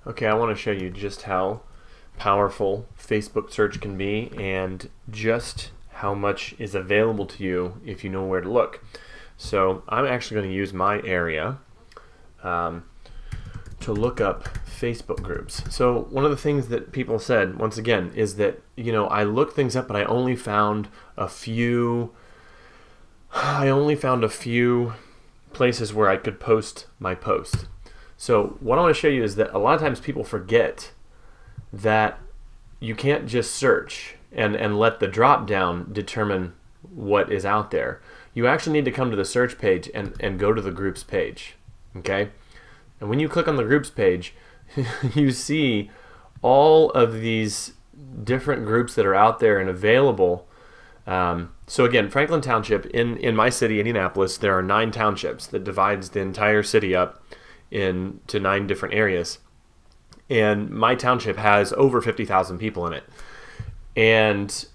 Okay, I want to show you just how powerful Facebook search can be and just how much is available to you if you know where to look. So I'm actually going to use my area to look up Facebook groups. So one of the things that people said, once again, is that, I looked things up, but I only found a few places where I could post my post. So what I want to show you is that a lot of times people forget that you can't just search and let the drop down determine what is out there. You actually need to come to the search page and go to the groups page. Okay? And when you click on the groups page, you see all of these different groups that are out there and available. So again, Franklin Township, in my city, Indianapolis, there are 9 townships that divides the entire city up into 9 different areas. And my township has over 50,000 people in it. And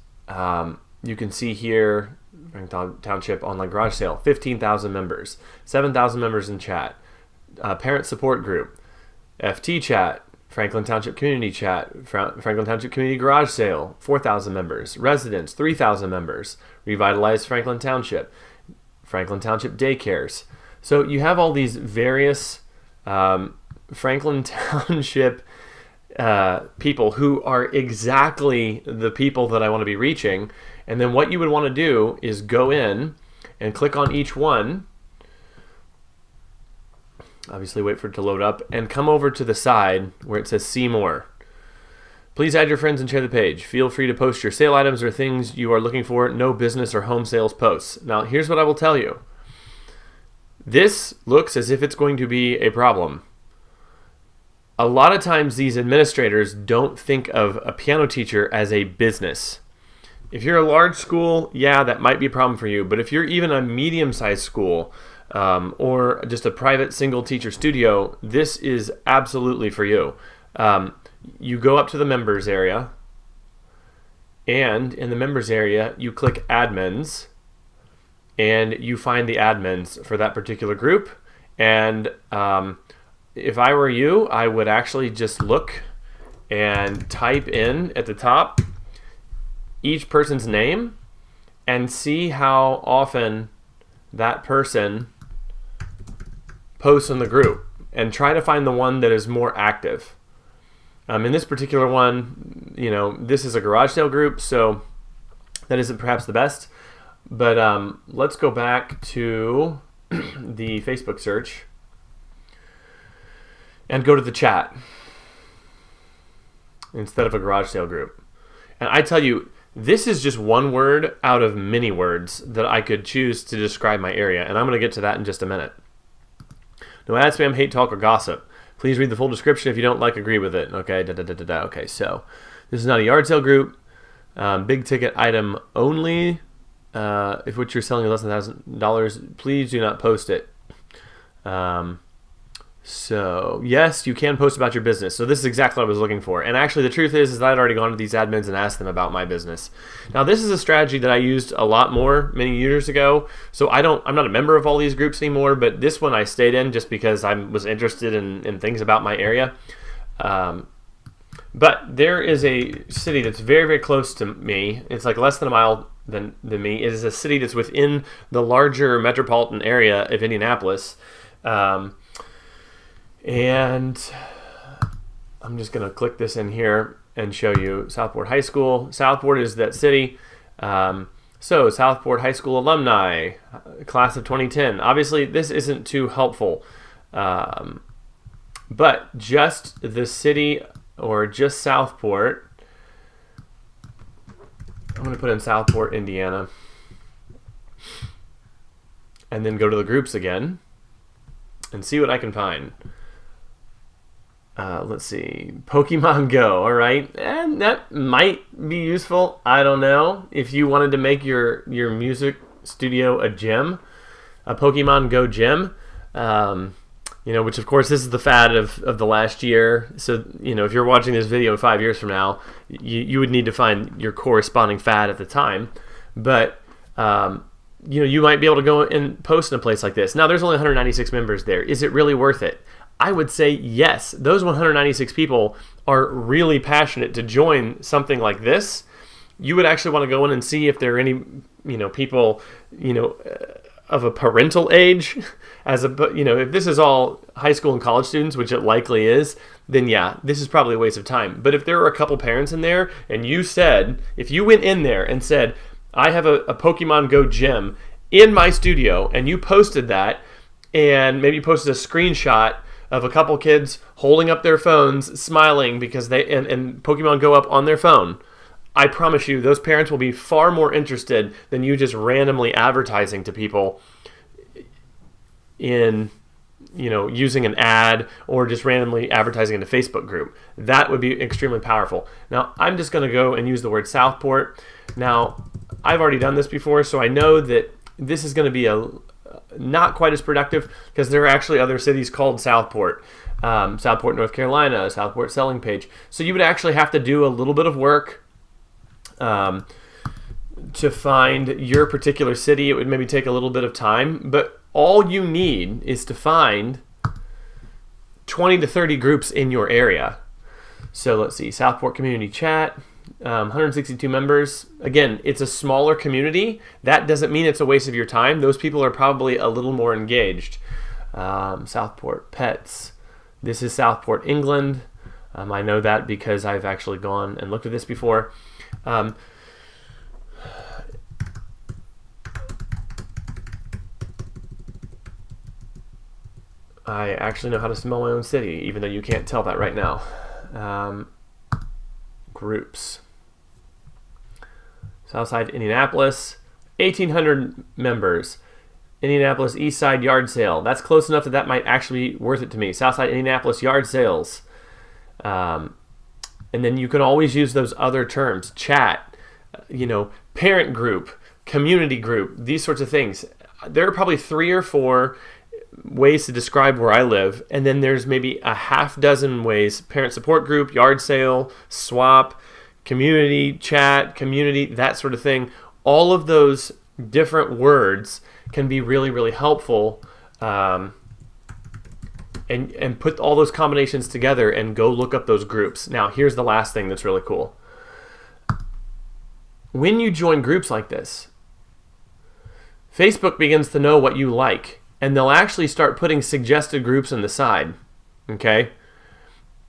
you can see here, Franklin Township online garage sale, 15,000 members, 7,000 members in chat, parent support group, FT chat, Franklin Township Community Chat, Franklin Township Community Garage Sale, 4,000 members, residents, 3,000 members, Revitalized Franklin Township Daycares. So you have all these various Franklin Township people who are exactly the people that I want to be reaching. And then what you would want to do is go in and click on each one. Obviously wait for it to load up and come over to the side where it says see more. Please add your friends and share the page. Feel free to post your sale items or things you are looking for. No business or home sales posts. Now here's what I will tell you. This looks as if it's going to be a problem. A lot of times these administrators don't think of a piano teacher as a business. If you're a large school, yeah, that might be a problem for you. But if you're even a medium-sized school, or just a private single teacher studio, this is absolutely for you. You go up to the members area, and in the members area, you click admins, and you find the admins for that particular group. And if I were you, I would actually just look and type in at the top each person's name and see how often that person posts in the group and try to find the one that is more active. In this particular one, this is a garage sale group, so that isn't perhaps the best. But let's go back to the Facebook search and go to the chat instead of a garage sale group. And I tell you, this is just one word out of many words that I could choose to describe my area, and I'm going to get to that in just a minute. No ad spam, hate talk, or gossip. Please read the full description if you don't agree with it. Okay, Okay, so this is not a yard sale group. Big ticket item only. If what you're selling is less than $1,000, please do not post it. So yes, you can post about your business. So this is exactly what I was looking for. And actually the truth is that I'd already gone to these admins and asked them about my business. Now this is a strategy that I used a lot more many years ago. So I'm not a member of all these groups anymore, but this one I stayed in just because I was interested in things about my area. But there is a city that's very, very close to me. It's like less than a mile than me. It is a city that's within the larger metropolitan area of Indianapolis. And I'm just going to click this in here and show you Southport High School. Southport is that city. So Southport High School alumni, class of 2010. Obviously, this isn't too helpful. But just the city or just Southport, I'm going to put in Southport, Indiana. And then go to the groups again and see what I can find. Let's see, Pokemon Go, all right, and that might be useful. I don't know. If you wanted to make your music studio a gym, a Pokemon Go gym, which of course this is the fad of the last year. So, if you're watching this video 5 years from now, you would need to find your corresponding fad at the time. But, you might be able to go and post in a place like this. Now, there's only 196 members there. Is it really worth it? I would say yes, those 196 people are really passionate to join something like this. You would actually want to go in and see if there are any, people, of a parental age, if this is all high school and college students, which it likely is, then yeah, this is probably a waste of time. But if there are a couple parents in there, and if you went in there and said, I have a Pokemon Go gym in my studio, and you posted that, and maybe posted a screenshot of a couple kids holding up their phones, smiling because and Pokemon Go up on their phone, I promise you, those parents will be far more interested than you just randomly advertising to people in, using an ad or just randomly advertising in a Facebook group. That would be extremely powerful. Now, I'm just going to go and use the word Southport. Now, I've already done this before, so I know that this is going to be not quite as productive because there are actually other cities called Southport. Southport, North Carolina, Southport selling page. So you would actually have to do a little bit of work to find your particular city. It would maybe take a little bit of time, but all you need is to find 20 to 30 groups in your area. So let's see, Southport Community Chat, 162 members. Again, it's a smaller community. That doesn't mean it's a waste of your time. Those people are probably a little more engaged. Southport Pets. This is Southport, England. I know that because I've actually gone and looked at this before. I actually know how to spell my own city, even though you can't tell that right now. Groups. Southside Indianapolis, 1,800 members. Indianapolis East Side Yard Sale. That's close enough that might actually be worth it to me. Southside Indianapolis Yard Sales. And then you can always use those other terms. Chat, parent group, community group, these sorts of things. There are probably 3 or 4 ways to describe where I live, and then there's maybe a half dozen ways: parent support group, yard sale, swap, community, chat, community, that sort of thing. All of those different words can be really, really helpful, and put all those combinations together and go look up those groups. Now, here's the last thing that's really cool. When you join groups like this, Facebook begins to know what you like, and they'll actually start putting suggested groups on the side, okay?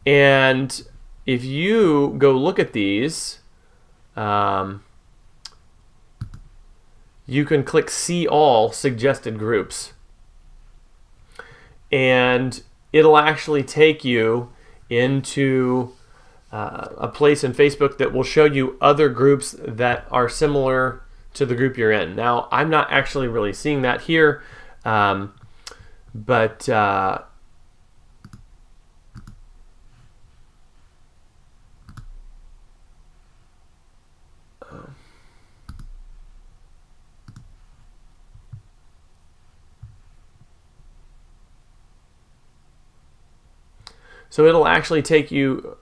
And if you go look at these, you can click See All Suggested Groups, and it'll actually take you into a place in Facebook that will show you other groups that are similar to the group you're in. Now, I'm not actually really seeing that here, but so it'll actually take you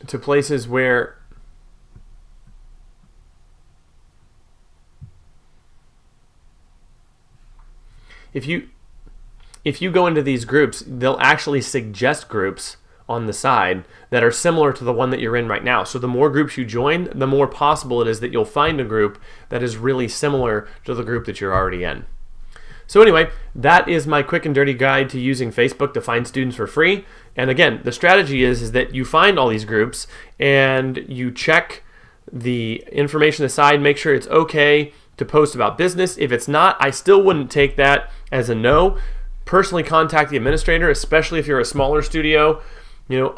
to places where if you go into these groups, they'll actually suggest groups on the side that are similar to the one that you're in right now. So the more groups you join, the more possible it is that you'll find a group that is really similar to the group that you're already in. So anyway, that is my quick and dirty guide to using Facebook to find students for free. And again, the strategy is that you find all these groups and you check the information aside, make sure it's okay to post about business. If it's not, I still wouldn't take that as a no. Personally contact the administrator, especially if you're a smaller studio,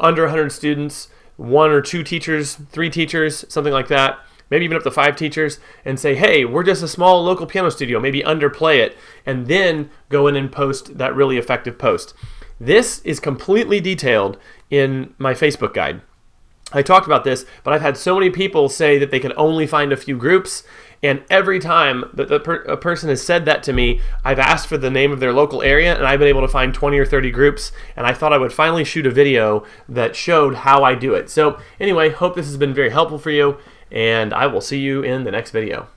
under 100 students, 1 or 2 teachers, 3 teachers, something like that, maybe even up to 5 teachers, and say, hey, we're just a small local piano studio, maybe underplay it, and then go in and post that really effective post. This is completely detailed in my Facebook guide. I talked about this, but I've had so many people say that they can only find a few groups, and every time that a person has said that to me, I've asked for the name of their local area, and I've been able to find 20 or 30 groups, and I thought I would finally shoot a video that showed how I do it. So anyway, hope this has been very helpful for you, and I will see you in the next video.